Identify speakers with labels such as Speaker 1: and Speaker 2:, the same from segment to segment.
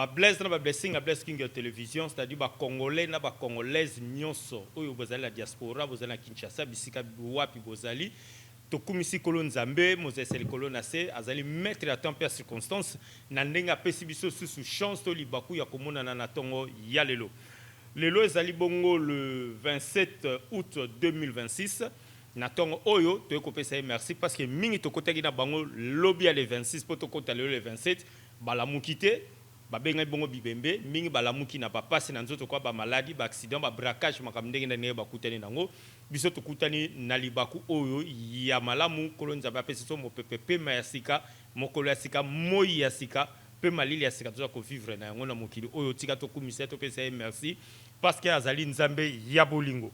Speaker 1: Blaise na blessing na Blaise King télévision, c'est-à-dire ba congolais na ba congolaise nyonso oyo bozali la diaspora bozali na Kinshasa bisika wapi bozali tokumisi kolo nzambe mozeseli kolo na se azali mettre à temps per circonstance na ndenga pesi biso sous chance to libaku ya komona na tongo ya lelo ezali bongo le 27 août 2026 na tongo oyo to kopesa merci parce que mingi to kotaki na bango lobby le 26 poto kota le 27 bala mukite babenga bongo bibembe mingi balamuki na papasi na nzoto kwa ba maladie ba accident ba braquage makamndenge na ne bakutani nango biso tukutani na libaku oyo ya malamu kolonza ba peso mo pepe ma yasika mokolo yasika moi yasika pe malili yasika to ko vivre na yango na mokili oyo tika to kumisa to pesa merci parce que azali nzambe ya bolingo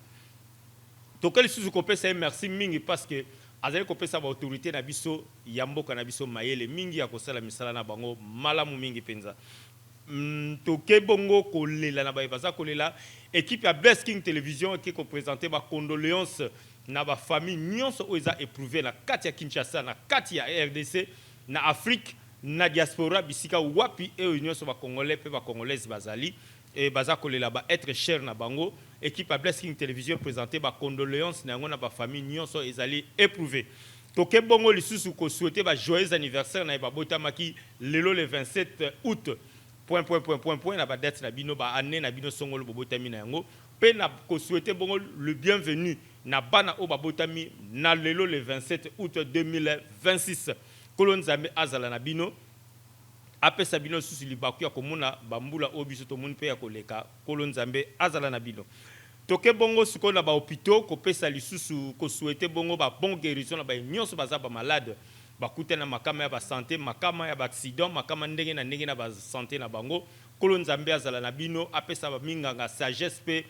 Speaker 1: to kali susu ko pesa merci mingi parce que azali ko pesa ba autorité na biso ya mboka na biso mayele mingi ya kosala misala na bango malamu mingi penza toke bongo kolela na baza kolela équipe ya Blaise King télévision qui ko présenter ba condoléances na ba famille nyonso oza éprouvé na kati ya Kinshasa na kati ya RDC na Afrique na diaspora bisika wapi e nyonso ba congolais pe ba congolaises bazali et baza kolela ba être cher na bango équipe ya Blaise King télévision présenter ba condoléances na ngona ba famille nyonso ezali éprouvé toke bongo lisusu ko souhaiter ba joyeux anniversaire na ba botamaki lelo le 27 août point na ba date na bino ba année na bino songolo bobotami na yango pe na ko souhaiter bongo le bienvenu na bana o babotami na lelo le 27 août 2026 kolonzambe azala na bino apesa bino susu libaku ya komona bambula obiso to mun pe ya koleka kolonzambe azala na bino toke bongo siko na ba hôpitaux ko pesa lisusu ko souhaiter bongo ba bon guérison na ba nyonso baza ba malade bakutana makama ya ba santé makama ya ba accident makama ndenge na ba santé na bango kolonzambe azala na bino apesa ba minganga sagesse pe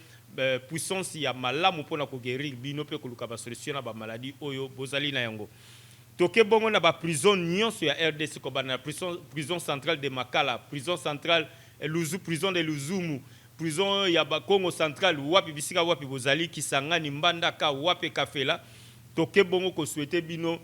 Speaker 1: puissance ya malamu pona ko guérir bino pe koluka ba solution na ba maladie oyo bozali na yango toke bongo na ba prison nyonso ya RDC ko ba na prison centrale de Makala prison centrale Luzu prison de Luzumu prison ya ba Congo central wapi bisika wapi bozali Kisangani Mbandaka wapi Kafela toke bongo ko souhaiter bino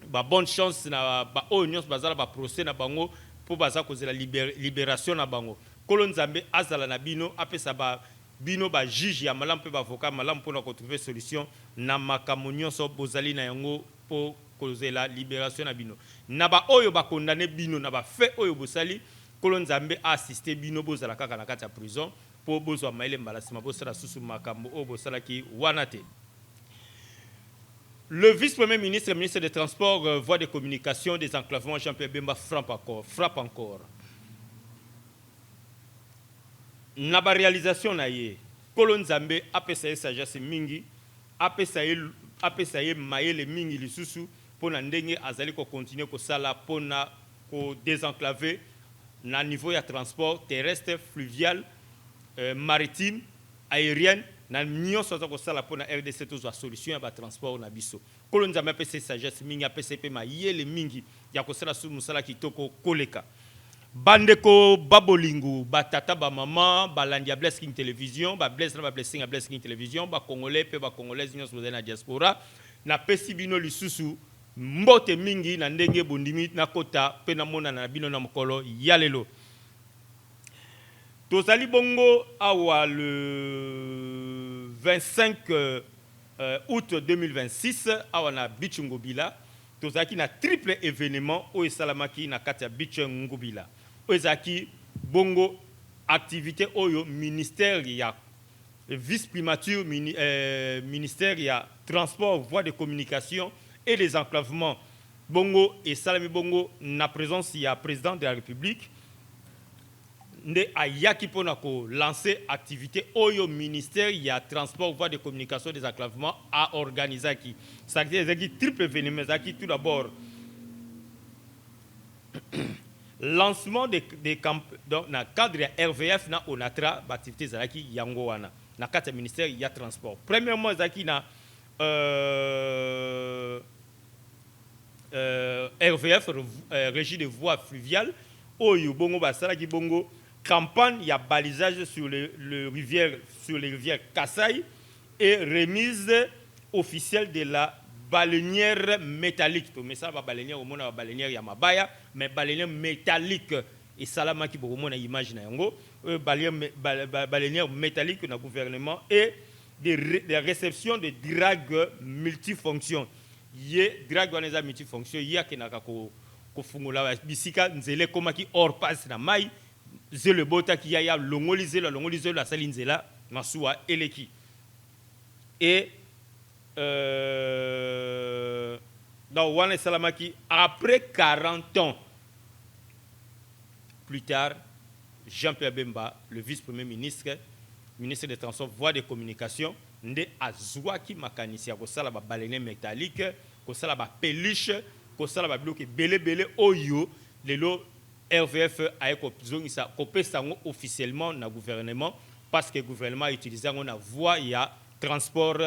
Speaker 1: ba bonne chance na ba onions bazala ba procès na bango po baza kozela libération na bango kolonzambe azala na bino apesa ba bino ba juge ya malamu pe ba avocat malamu pona ko trouver solution na makambo nyonso bozali na yango po kozela libération na bino na ba oyo ba condamné bino na ba fait oyo bosali kolonzambe assister bino bozala kaka na kati ya prison po bozwa maile mbalasima bosala susu makambo oyo bosala ki wanate. Le vice-premier ministre et ministre des Transports, voie de communication, des enclavements, Jean-Pierre Bemba frappe encore. Naba réalisation na ye, Kolonzambe apesa sagesse mingi, apesa maele mingi lisusu pona ndenge azali ko continuer ko sala pona ko désenclaver na niveau ya transport terrestre, fluvial, maritime, aérien. Na nyonso za ko sala pona RDC to za solution ya ba transport na biso kolonzambe apesa sagesse mingi apesa pe mayele mingi ya ko sala su musala kitoko koleka bandeko babolingu batata ba mama balandi ya Blaise King télévision ba Blaise na ba blessing ya Blaise King télévision ba congolais pe ba congolaises nyonso na diaspora na pesi bino lisusu mbote mingi na ndenge bondimi na kota pe na mona na bino na mokolo ya lelo tozali bongo awa le 25 août 2026 awa na Beach Ngobila tozaki na triple événement o esalamaki na kati ya Beach Ngobila o ezaki bongo activité oyo ministère ya vice primature ministère ya transport voie de communication et les enclavements bongo esalami bongo na présence ya président de la République nde ayaki pona ko lancer activité oyo ministère ya transport voie de communication des enclavements a organisé qui ça qui triple événement qui tout d'abord lancement des camp donc na cadre ya RVF na Onatra activité zalaki yango wana na kati ministère ya transport premièrement zaki na RVF régie de voies fluviales oyo bongo basalaki bongo campagne ya balisage sur les rivières Kassai et remise officielle de la baleinière métallique. Mais ça va baleinière au monde baleinière ya mabaya mais baleinière métallique et salamaki bokomona image na yango baleinière métallique na gouvernement et des réceptions de drague multifonction ye drague wana eza multifonction ye akenaka kofungola bisika nzela ekomaki hors passe na mai zelo ebotaki ya longoli zelo asali nzela masuwa eleki et dans wana esalamaki après 40 ans plus tard, Jean-Pierre Bemba, le vice-premier ministre, ministre des Transports, voies de communication, nde azwaki makanisi ya kosala ba baleine métallique, kosala ba peluche, kosala ba bloke belé oyo lelo RVF a kozongisa kopesa ngo officiellement na gouvernement parce que le gouvernement a utilisé na voie ya transport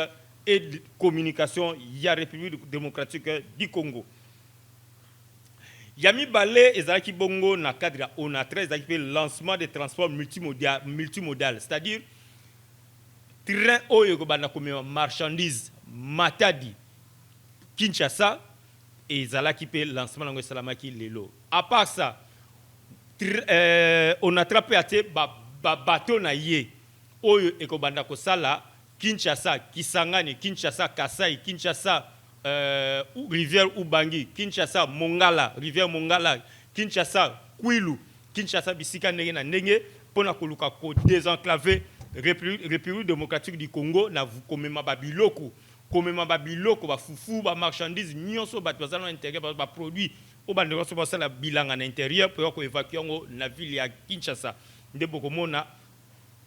Speaker 1: et de communication ya République démocratique du Congo. Yami Balé ezalaki bongo na cadre ONATRA ezalaki lancement des transports multimodal, c'est-à-dire train oyo kobanda komema marchandise Matadi Kinshasa et ezalaki pe lancement nango esalamaki lelo. À part ça, ONATRA pe ate ba bateau na ye oyo ekobanda kosala Kinshasa Kisangani, Kinshasa Kasai, Kinshasa rivière Ubangi, Kinshasa Mongala, rivière Mongala, Kinshasa Kwilu, Kinshasa bisika ndenge na ndenge pona koluka ko désenclaver République démocratique du Congo na komema babiloko ba fufu ba marchandise nyonso bato bazana intérieur ba produit o ba ndeko so basala bilanga na intérieur pour ko évacuer ngo na ville ya Kinshasa nde bokomona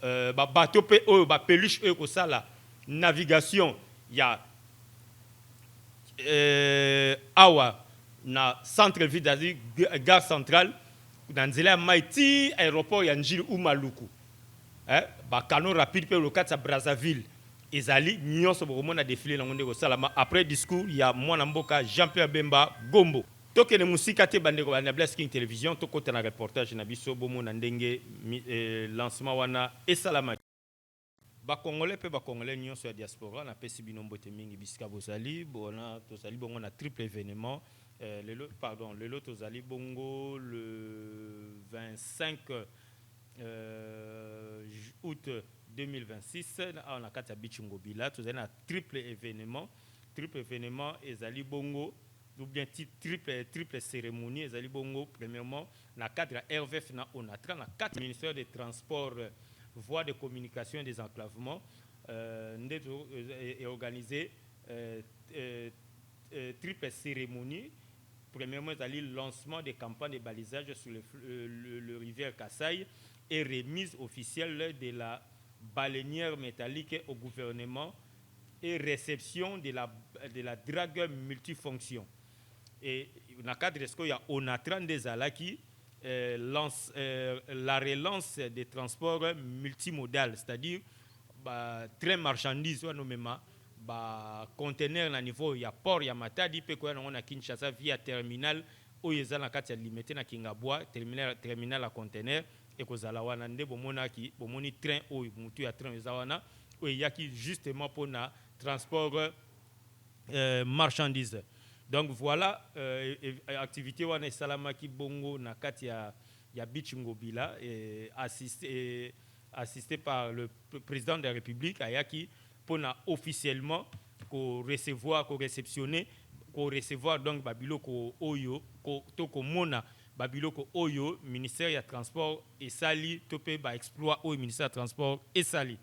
Speaker 1: ba bateau pe o ba peluche e ko sala navigation ya awa na centre-ville d'Asie, gare centrale, dans nzela maiti aéroport ya Njili ou Maluku. Ba canon rapide pe lokat sa Brazzaville. Ezali nyonso bokomona défilé na ngonde ko salama après discours ya mwana mboka Jean-Pierre Bemba Gombo. Toke ne musika te bande ko na Blast King Télévision to kota na reportage na biso bomona ndenge lancement wana et salama. Ba Congolais pe ba Congolais nyonso ya diaspora na pesi binombo te mingi bisika bozali bona tozali bongo na triple événement le tozali bongo le 25 août 2026 on a kati ya Beach Ngobila tozali na triple événement ezali bongo ou bien triple cérémonie ezali bongo premièrement na cadre ya RVF na ONATRA na cadre ministère des transports voie de communication et des enclavements est organisé triple cérémonie. Premièrement, le lancement des campagnes de balisage sur le rivière Kassai et remise officielle de la baleinière métallique au gouvernement et réception de la drague multifonction. Et dans le cadre de ce qu'il y a ONATRA des Alaki, la relance des transports multimodal, c'est-à-dire train marchandises conteneur na niveau ya port ya Matadi pe ko na Kinshasa via terminal oyo na kati ya limité na Kingabwa terminal à conteneur et ko zala wana nde bomoni train oyo mutu ya train ezawana oyo yaki justement pour na transport marchandises. Donc voilà, activité wana salamaki bongo na kati ya Beach Ngobila assisté par le président de la République ayaki pour officiellement réceptionner donc babiloko oyo to komona babiloko oyo ministère ya transport et sali to pe ba exploit au ministère ya transport et sali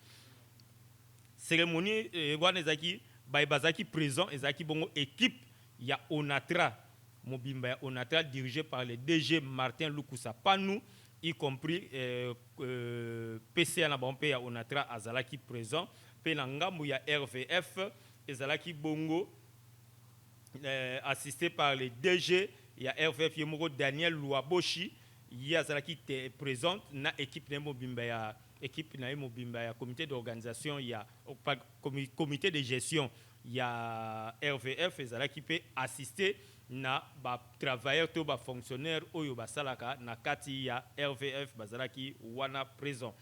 Speaker 1: cérémonie wana ezaki bazaki présent ezaki bongo équipe ya ONATRA mobimba ya ONATRA dirigé par le DG Martin Lukusa Panou y compris PCA na bompe ya ONATRA azalaki présent pe na ngambu ya RVF ezalaki bongo assisté par le DG ya RVF yemoko Daniel Louaboshi y azalaki présent na équipe na mobimba ya comité d'organisation ya comité de gestion ya RVF ezalaki pe assisté na ba travailleur to ba fonctionnaire oyo basalaka na kati ya RVF bazalaki wana présent.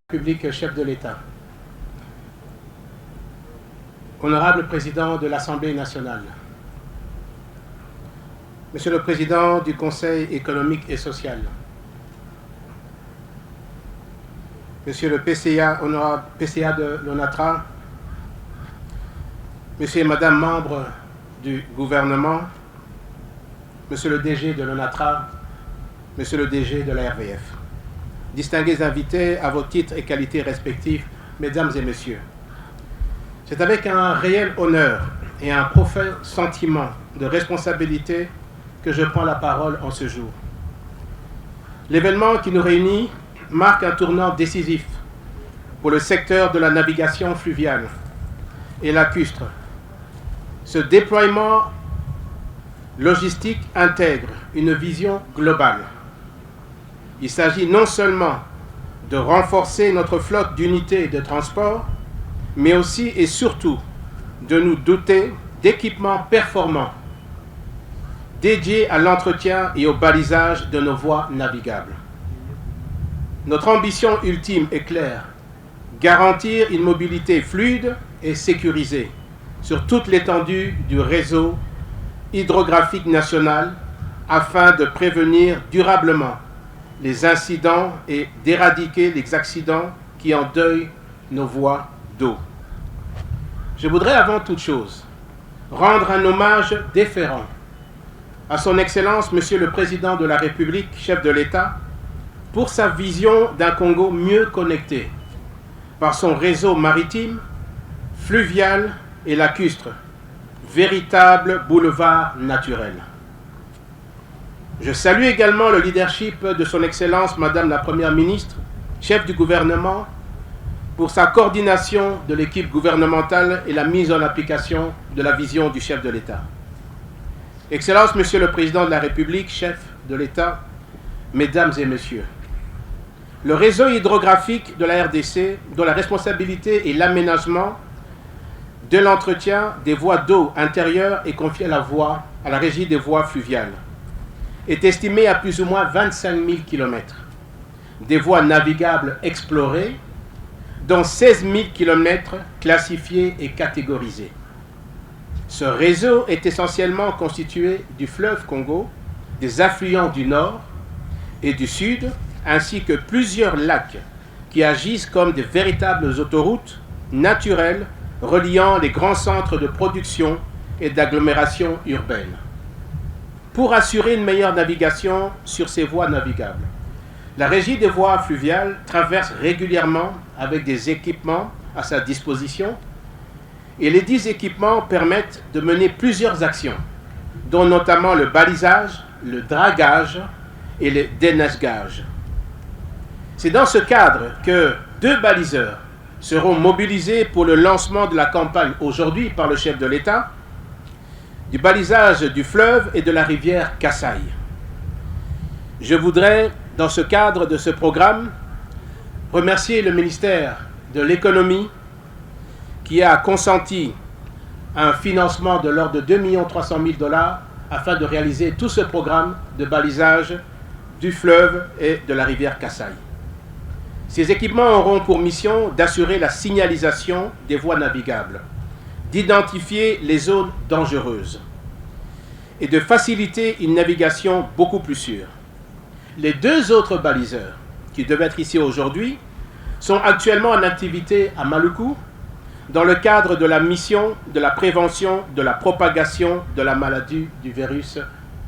Speaker 2: République, chef de l'État. Honorable Président de l'Assemblée nationale, Monsieur le Président du Conseil économique et social, Monsieur le PCA, honorable PCA de l'ONATRA, Monsieur et Madame membres du gouvernement, Monsieur le DG de l'ONATRA, Monsieur le DG de la RVF, distingués invités à vos titres et qualités respectifs, Mesdames et Messieurs, c'est avec un réel honneur et un profond sentiment de responsabilité que je prends la parole en ce jour. L'événement qui nous réunit marque un tournant décisif pour le secteur de la navigation fluviale et lacustre. Ce déploiement logistique intègre une vision globale. Il s'agit non seulement de renforcer notre flotte d'unités de transport, mais aussi et surtout de nous doter d'équipements performants dédiés à l'entretien et au balisage de nos voies navigables. Notre ambition ultime est claire: garantir une mobilité fluide et sécurisée sur toute l'étendue du réseau hydrographique national afin de prévenir durablement les incidents et d'éradiquer les accidents qui endeuillent nos voies d'eau. Je voudrais avant toute chose rendre un hommage déférent à son Excellence, Monsieur le Président de la République, chef de l'État, pour sa vision d'un Congo mieux connecté par son réseau maritime, fluvial et lacustre, véritable boulevard naturel. Je salue également le leadership de son Excellence, Madame la Première ministre, chef du gouvernement, pour sa coordination de l'équipe gouvernementale et la mise en application de la vision du chef de l'État. Excellence, Monsieur le Président de la République, chef de l'État, Mesdames et Messieurs, le réseau hydrographique de la RDC, dont la responsabilité est l'aménagement de l'entretien des voies d'eau intérieures est confié à la Régie des voies fluviales, est estimé à plus ou moins 25 000 km, des voies navigables explorées, dont 16 000 km classifiés et catégorisés. Ce réseau est essentiellement constitué du fleuve Congo, des affluents du nord et du sud, ainsi que plusieurs lacs qui agissent comme de véritables autoroutes naturelles reliant les grands centres de production et d'agglomération urbaine. Pour assurer une meilleure navigation sur ces voies navigables, la Régie des voies fluviales traverse régulièrement avec des équipements à sa disposition, et les 10 équipements permettent de mener plusieurs actions, dont notamment le balisage, le dragage et le déneigage. C'est dans ce cadre que 2 baliseurs seront mobilisés pour le lancement de la campagne aujourd'hui par le chef de l'État, du balisage du fleuve et de la rivière Kasaï. Je voudrais, dans ce cadre de ce programme, remercier le ministère de l'Économie qui a consenti un financement de l'ordre de 2 300 000 $ afin de réaliser tout ce programme de balisage du fleuve et de la rivière Kasaï. Ces équipements auront pour mission d'assurer la signalisation des voies navigables, d'identifier les zones dangereuses et de faciliter une navigation beaucoup plus sûre. Les 2 autres baliseurs qui devaient être ici aujourd'hui sont actuellement en activité à Maluku dans le cadre de la mission de la prévention de la propagation de la maladie du virus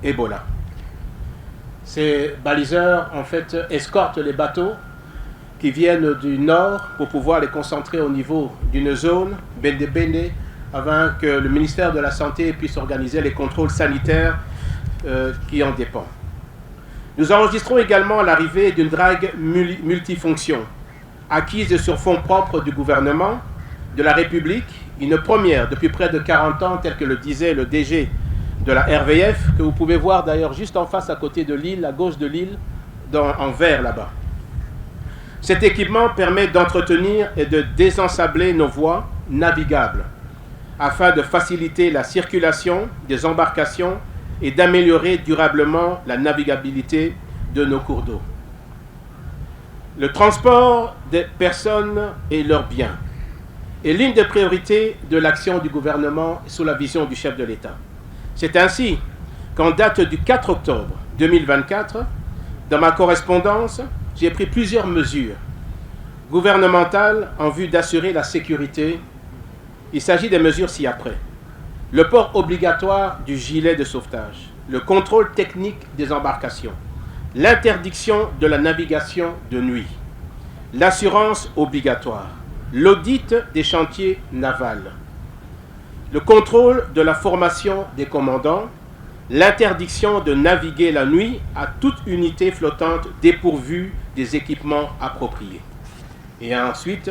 Speaker 2: Ebola. Ces baliseurs, en fait, escortent les bateaux qui viennent du nord pour pouvoir les concentrer au niveau d'une zone, Bende, afin que le ministère de la Santé puisse organiser les contrôles sanitaires qui en dépendent. Nous enregistrons également l'arrivée d'une drague multifonction, acquise sur fonds propres du gouvernement de la République, une première depuis près de 40 ans, tel que le disait le DG de la RVF, que vous pouvez voir d'ailleurs juste en face à côté de l'île, à gauche de l'île, en vert là-bas. Cet équipement permet d'entretenir et de désensabler nos voies navigables afin de faciliter la circulation des embarcations et d'améliorer durablement la navigabilité de nos cours d'eau. Le transport des personnes et leurs biens est l'une des priorités de l'action du gouvernement sous la vision du chef de l'État. C'est ainsi qu'en date du 4 octobre 2024, dans ma correspondance, j'ai pris plusieurs mesures gouvernementales en vue d'assurer la sécurité. Il s'agit des mesures ci-après. Le port obligatoire du gilet de sauvetage, le contrôle technique des embarcations, l'interdiction de la navigation de nuit, l'assurance obligatoire, l'audit des chantiers navals, le contrôle de la formation des commandants, l'interdiction de naviguer la nuit à toute unité flottante dépourvue des équipements appropriés. Et ensuite,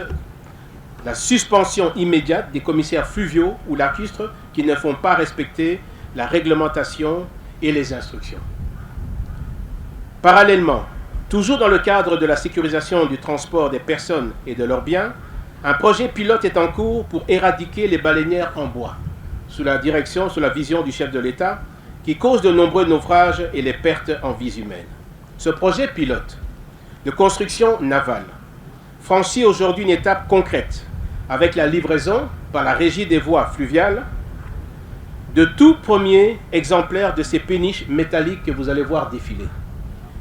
Speaker 2: la suspension immédiate des commissaires fluviaux ou lacustres qui ne font pas respecter la réglementation et les instructions. Parallèlement, toujours dans le cadre de la sécurisation du transport des personnes et de leurs biens, un projet pilote est en cours pour éradiquer les baleinières en bois, sous la vision du chef de l'État, qui cause de nombreux naufrages et les pertes en vies humaines. Ce projet pilote de construction navale franchit aujourd'hui une étape concrète avec la livraison par la Régie des voies fluviales de tout premier exemplaire de ces péniches métalliques que vous allez voir défiler.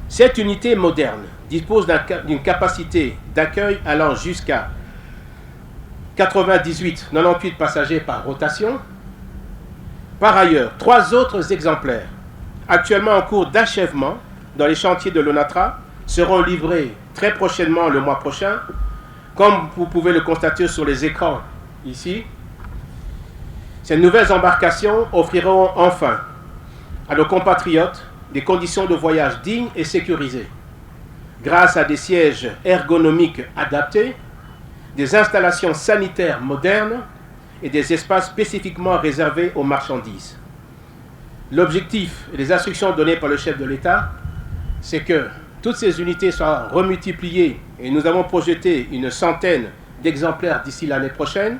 Speaker 2: Cette unité moderne dispose d'une capacité d'accueil allant jusqu'à 98 passagers par rotation. Par ailleurs, 3 autres exemplaires, actuellement en cours d'achèvement dans les chantiers de l'ONATRA, seront livrés très prochainement le mois prochain. Comme vous pouvez le constater sur les écrans ici, ces nouvelles embarcations offriront enfin à nos compatriotes des conditions de voyage dignes et sécurisées, grâce à des sièges ergonomiques adaptés, des installations sanitaires modernes et des espaces spécifiquement réservés aux marchandises. L'objectif et les instructions données par le chef de l'État, c'est que toutes ces unités soient remultipliées et nous avons projeté une centaine d'exemplaires d'ici l'année prochaine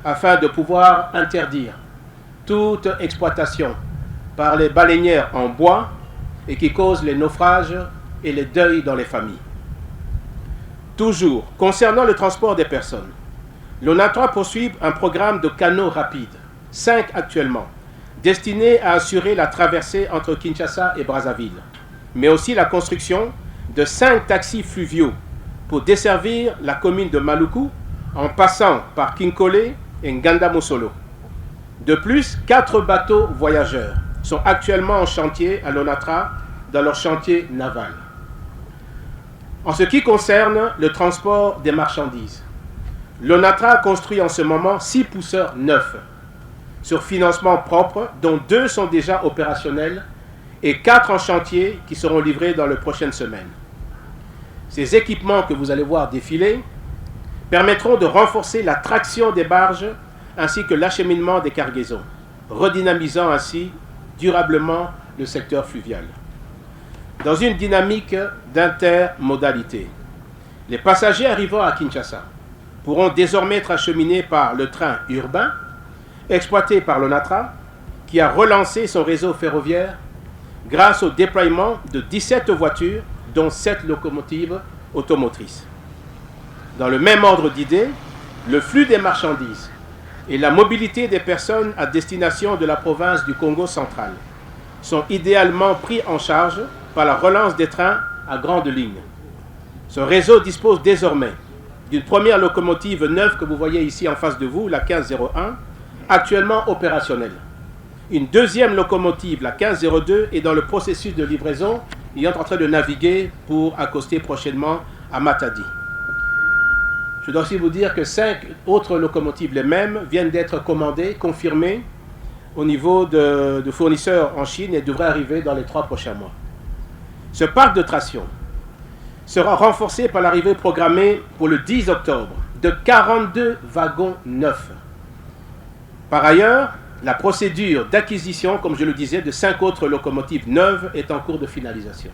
Speaker 2: afin de pouvoir interdire toute exploitation par les baleinières en bois et qui causent les naufrages et les deuils dans les familles. Toujours, concernant le transport des personnes, l'ONATRA poursuit un programme de canaux rapides, 5 actuellement, destinés à assurer la traversée entre Kinshasa et Brazzaville, mais aussi la construction de 5 taxis fluviaux pour desservir la commune de Maluku en passant par Kinkole et Nganda-Mosolo. De plus, 4 bateaux voyageurs sont actuellement en chantier à l'ONATRA dans leur chantier naval. En ce qui concerne le transport des marchandises, l'ONATRA construit en ce moment 6 pousseurs neufs sur financement propre, dont 2 sont déjà opérationnels et 4 en chantier qui seront livrés dans les prochaines semaines. Ces équipements que vous allez voir défiler permettront de renforcer la traction des barges ainsi que l'acheminement des cargaisons, redynamisant ainsi durablement le secteur fluvial. Dans une dynamique d'intermodalité, les passagers arrivant à Kinshasa pourront désormais être acheminés par le train urbain exploité par l'ONATRA qui a relancé son réseau ferroviaire grâce au déploiement de 17 voitures dont 7 locomotives automotrices. Dans le même ordre d'idées, le flux des marchandises et la mobilité des personnes à destination de la province du Congo central sont idéalement pris en charge par la relance des trains à grande ligne. Ce réseau dispose désormais d'une première locomotive neuve que vous voyez ici en face de vous, la 1501, actuellement opérationnelle. Une deuxième locomotive, la 1502, est dans le processus de livraison et est en train de naviguer pour accoster prochainement à Matadi. Je dois aussi vous dire que 5 autres locomotives, les mêmes, viennent d'être commandées, confirmées au niveau de fournisseurs en Chine et devraient arriver dans les 3 prochains mois. Ce parc de traction sera renforcé par l'arrivée programmée pour le 10 octobre de 42 wagons neufs. Par ailleurs, la procédure d'acquisition, comme je le disais, de 5 autres locomotives neuves est en cours de finalisation.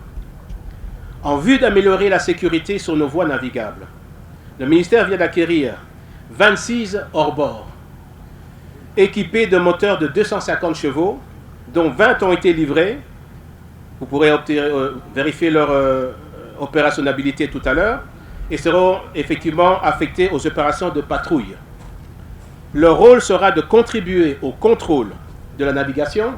Speaker 2: En vue d'améliorer la sécurité sur nos voies navigables, le ministère vient d'acquérir 26 hors-bord, équipés de moteurs de 250 chevaux, dont 20 ont été livrés. Vous pourrez vérifier leur opérationnalité tout à l'heure. et seront effectivement affectés aux opérations de patrouille. Leur rôle sera de contribuer au contrôle de la navigation,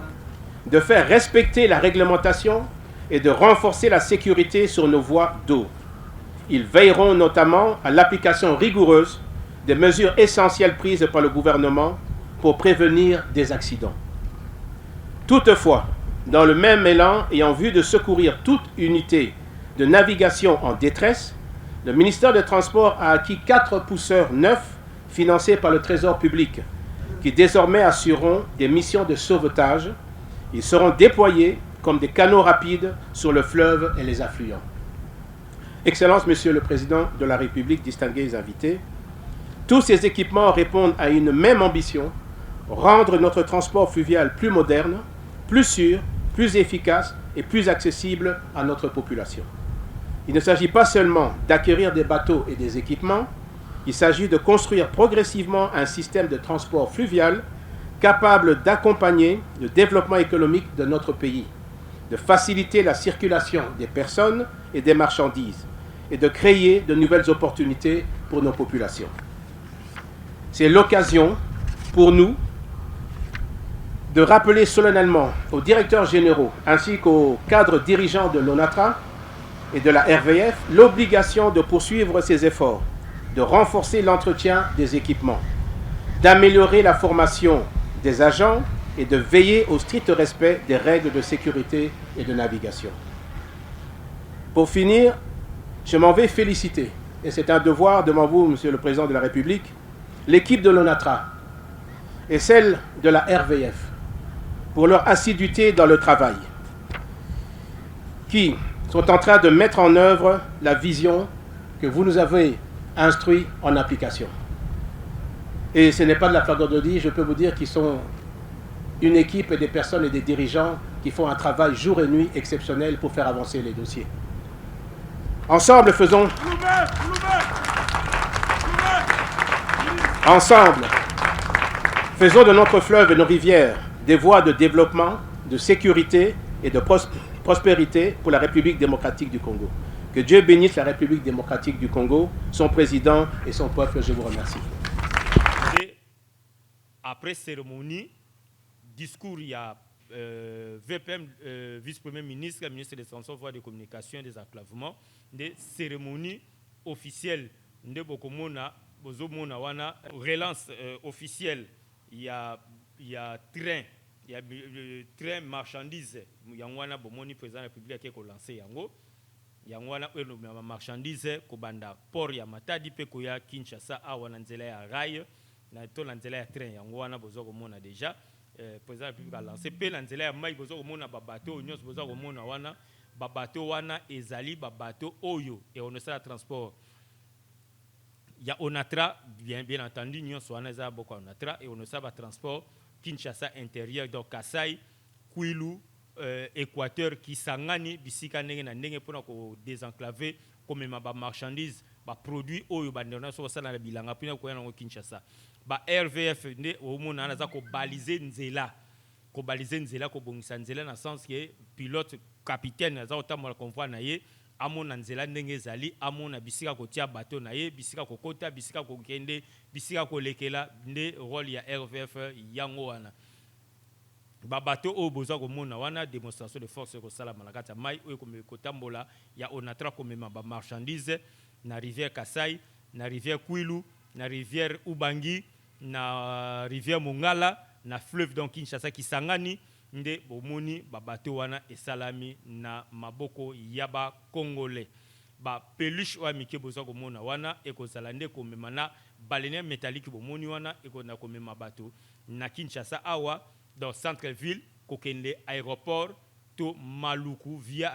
Speaker 2: de faire respecter la réglementation et de renforcer la sécurité sur nos voies d'eau. Ils veilleront notamment à l'application rigoureuse des mesures essentielles prises par le gouvernement pour prévenir des accidents. Toutefois, dans le même élan et en vue de secourir toute unité de navigation en détresse, le ministère des Transports a acquis 4 pousseurs neufs financés par le Trésor public qui désormais assureront des missions de sauvetage. Ils seront déployés comme des canaux rapides sur le fleuve et les affluents. Excellence, Monsieur le Président de la République, distingués invités, tous ces équipements répondent à une même ambition, rendre notre transport fluvial plus moderne, plus sûr, plus efficace et plus accessible à notre population. Il ne s'agit pas seulement d'acquérir des bateaux et des équipements, il s'agit de construire progressivement un système de transport fluvial capable d'accompagner le développement économique de notre pays, de faciliter la circulation des personnes et des marchandises et de créer de nouvelles opportunités pour nos populations. C'est l'occasion pour nous de rappeler solennellement aux directeurs généraux ainsi qu'aux cadres dirigeants de l'ONATRA et de la RVF l'obligation de poursuivre ces efforts, de renforcer l'entretien des équipements, d'améliorer la formation des agents et de veiller au strict respect des règles de sécurité et de navigation. Pour finir, je m'en vais féliciter, et c'est un devoir devant vous, Monsieur le Président de la République, l'équipe de l'ONATRA et celle de la RVF pour leur assiduité dans le travail, qui sont en train de mettre en œuvre la vision que vous nous avez instruite en application. Et ce n'est pas de la flagornerie, je peux vous dire qu'ils sont une équipe et des personnes et des dirigeants qui font un travail jour et nuit exceptionnel pour faire avancer les dossiers. Ensemble, faisons de notre fleuve et nos rivières des voies de développement, de sécurité et de prospérité pour la République démocratique du Congo. Que Dieu bénisse la République démocratique du Congo, son président et son peuple. Je vous remercie.
Speaker 1: Après cérémonie, discours, il y a VPM, vice-premier ministre, ministre des Transports, voies de communication et des enclavements, des cérémonies officielles de Bokomona, Bozomona Wana, relance officielle, il y a train, il y a train marchandises, il y a un bomoni président de la République qui a lancé yango. Yangwana marchandise kobanda port ya Matadi pe koya Kinshasa awana nzela ya rail na to la nzela ya train yangwana bozo komona déjà président de la République a lancé pe la nzela ya mai bozo komona ba bateau nyos bozo komona wana ba bateau wana ezali ba bateau oyo et on sait la transport ya Onatra bien entendu nyos wana za boko Onatra et on sait ba transport Kinshasa intérieur donc Kasai Kwilu Équateur qui sangani bisika ndenge na ndenge pona ko désenclaver comme ma ba marchandise ba produit oyo ba ndona so sala na bilanga pina ko yana ko Kinshasa ba RVF nde o mona na za ko baliser nzela ko bongisa nzela na sens que pilote capitaine za otambola convoi na ye amona nzela ndenge ezali amona bisika ko tia bateau na ye bisika ko kota bisika ko kende bisika ko lekela nde rôle ya RVF yango wana babato o boza komona wana démonstration de force ko sala malakata mai o ko tambola ya Onatra komema ba marchandise na rivière Kasai na rivière Kwilu na rivière Ubangi na rivière Mongala na fleuve donc Kinshasa kisangani nde bomoni babato wana esalami na maboko yaba congolais ba peluche wa mike boza komona wana ekozala nde komema na baleine métallique bomoni wana ekona komema bato na Kinshasa awa dans centre-ville, kokende aéroport to Maluku via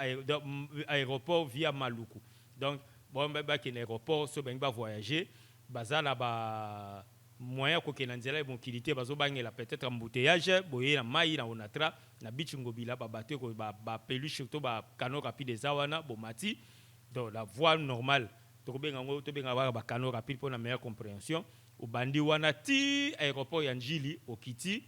Speaker 1: aéroport via Maluku. Donc bon ba ken aéroport so ben ba voyager, bazala ba moyen kokena nzela bon kilité bazo bangela peut-être embouteillage, boye na mai na Onatra na bichingobila ba bateau ko ba peluche to ba canot rapide zawana bomati donc la voie normale to benga ba canot rapide pour la meilleure compréhension. Au bandi wana ti aéroport ya Njili okiti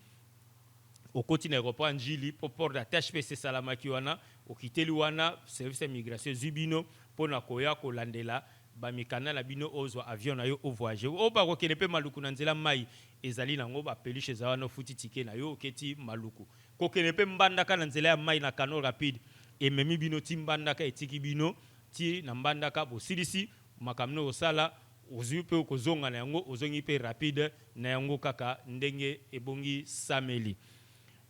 Speaker 1: au côté aéroport Njili pour port d'attache PC Salamaki wana au kiteli wana service d'immigration Zubino pour na koya ko landela ba mikana na bino ozo avion na yo o voyager o ba ko kene pe maluku na nzela mai ezali nango ba peluche za na futi ticket na yo oketi maluku ko kene pe mbandaka na nzela ya mai na kano rapide et memi bino ti mbandaka etiki bino ti na mbandaka bo silisi makamno osala ozui pe okozonga na yango ozongi pe rapide na yango kaka ndenge ebongi sameli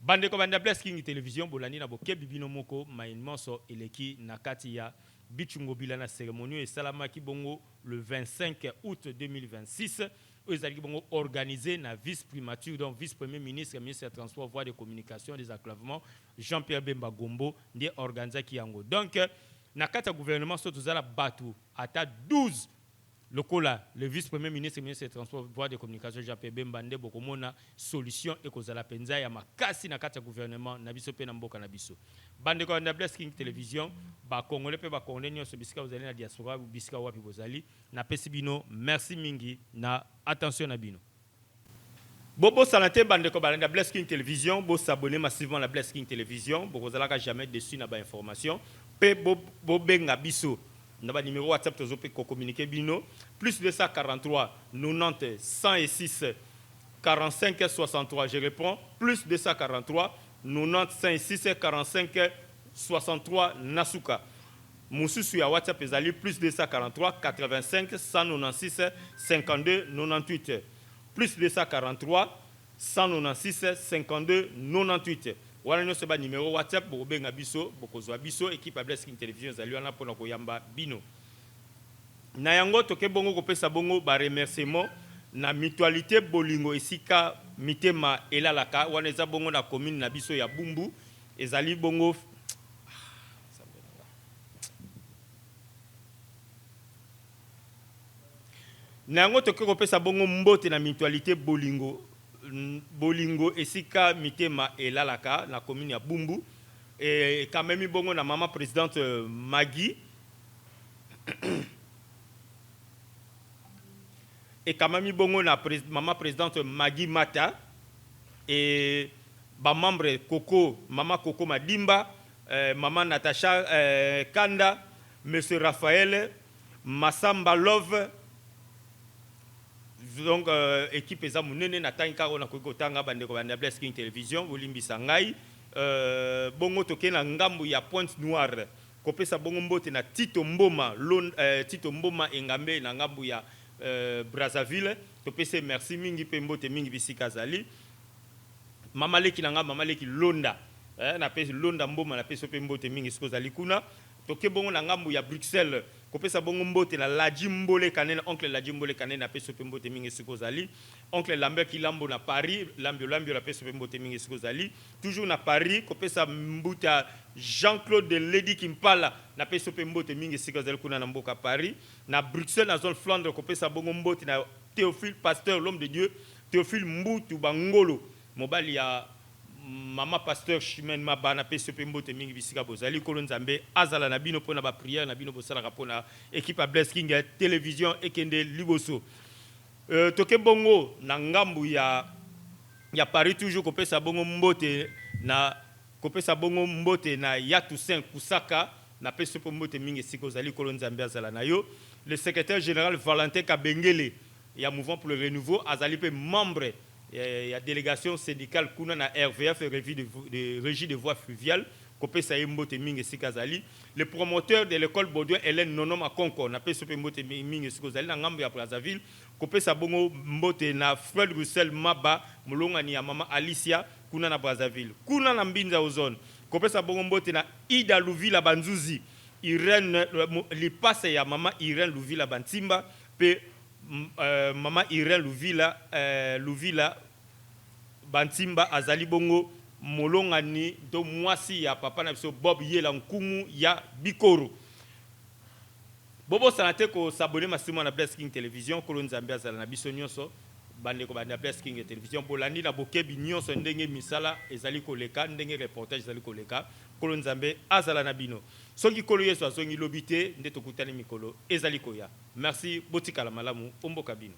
Speaker 1: bande ko banda Bless King Television bolani na bokebi bino moko mainmonso eleki na kati ya bichungo bila na cérémonie et salamaki bongo le 25 août 2026 ezali bongo organisé na vice primature donc vice premier ministre ministre des transports voies de communication des enclavements Jean-Pierre Bemba Gombo ndi organisé ki yango donc na kati ya gouvernement so tozala batu ata 12 lokola le vice-premier ministre des Transports voies de communication Jean-Pierre Bemba nde bokomona solution et kozala penza ya makasi na kati ya gouvernement na biso pe na mboka na biso bande ko na Bless King Television ba congolais pe ba congolais nyonso bisika bozali na diaspora bisika wapi bozali na pesi bino merci mingi na attention na bino bobo salate bande ko na Bless King Television bo s'abonner massivement na Bless King Television bo kozala ka jamais dessus na ba information pe bo benga biso na ba numéro WhatsApp tozo pe ko communiquer bino plus 243 90 106 45 63 je réponds plus 243 90 106 45 63 nasuka mususu ya WhatsApp ezali plus 243 85 196 52 98 plus 243 196 52 98 wana nyonso ba numéro WhatsApp boko benga biso boko zwa biso équipe Bless King Television ezali wana pona koyamba bino na yango toke bongo kopesa bongo ba remerciement na mutualité bolingo esika mitema elalaka wana eza bongo na commune na biso ya Bumbu ezali bongo na yango toke kopesa bongo mbote na mutualité bolingo esika mitema elalaka na commune ya Bumbu et quand même bongo na maman présidente Magui et quand même bongo na maman présidente Magui Mata et ba membre Coco maman Coco Madimba maman Natacha Kanda monsieur Raphaël Massamba Love donc équipe eza munene na tanka ona ko tanga bande ko bande Bless King Television bolimbisa ngai bongo toke na ngambu ya Pointe Noire kopesa bongo mbote na Tito Mboma Tito Mboma engambe na ngambu ya Brazzaville topese merci mingi pe mbote mingi bisika zali mama leki na ngamba mama leki Londa na pese Londa Mboma na pese pe mbote mingi siko zali kuna toke bongo na ngambu ya Bruxelles kopesa bongo mbote na Ladji Mbole Kanene oncle Ladji Mbole Kanene na pese pe mbote mingi siko zali oncle Lambert Kilambo na Paris Lambio na pese pe mbote mingi siko zali toujours na Paris kopesa mbuta Jean-Claude de Lady Kimpala na pese pe mbote mingi siko zali kuna na mboka Paris na Bruxelles na zone Flandre kopesa bongo mbote na Théophile Pasteur l'homme de Dieu Théophile Mbutu Bangolo mobali ya Mama Pasteur Chimène Mabana PCP mbote mingi bisika bozali kolonzambe azala na bino pona ba prière na bino bosala pona équipe à Bless King Television ekende liboso toke bongo na ngambu ya Paris toujours kopesa bongo mbote na Yatou Saint Kusaka na PCP mbote mingi siko zali kolonzambe azala na yo le secrétaire général Valentin Kabengele ya mouvement pour le renouveau azali pe membre il y a délégation syndicale kuna na RVF régie de voies fluviales kopesa mbote mingi sikazali le promoteur de l'école Baudouin Hélène Nonoma Konko na pesa mbote mingi sikazali na ngambo ya Brazzaville kopesa bongo mbote na Fred Roussel Maba mulongani ya mama Alicia kuna na Brazzaville kuna na Mbinza ozone kopesa bongo mbote na Ida Louvila Banzuzi Irène lipase ya mama Irène Louvila Bantimba pe mama Irène Louvila Bantimba azali bongo molongani do mwasi ya papa na biso Bob Yela Nkumu ya Bikoro bobo sanate ko s'abonner massivement na Bless King Television ko nzambe azala na biso nyonso bande ko bande Bless King Television bolandi na bokebi nyonso ndenge misala ezali koleka ndenge reportage ezali koleka ko nzambe azala na bino soki kolo yeso azongi lobité nde tokutani mikolo ezali koya merci botika la malamu omboka bino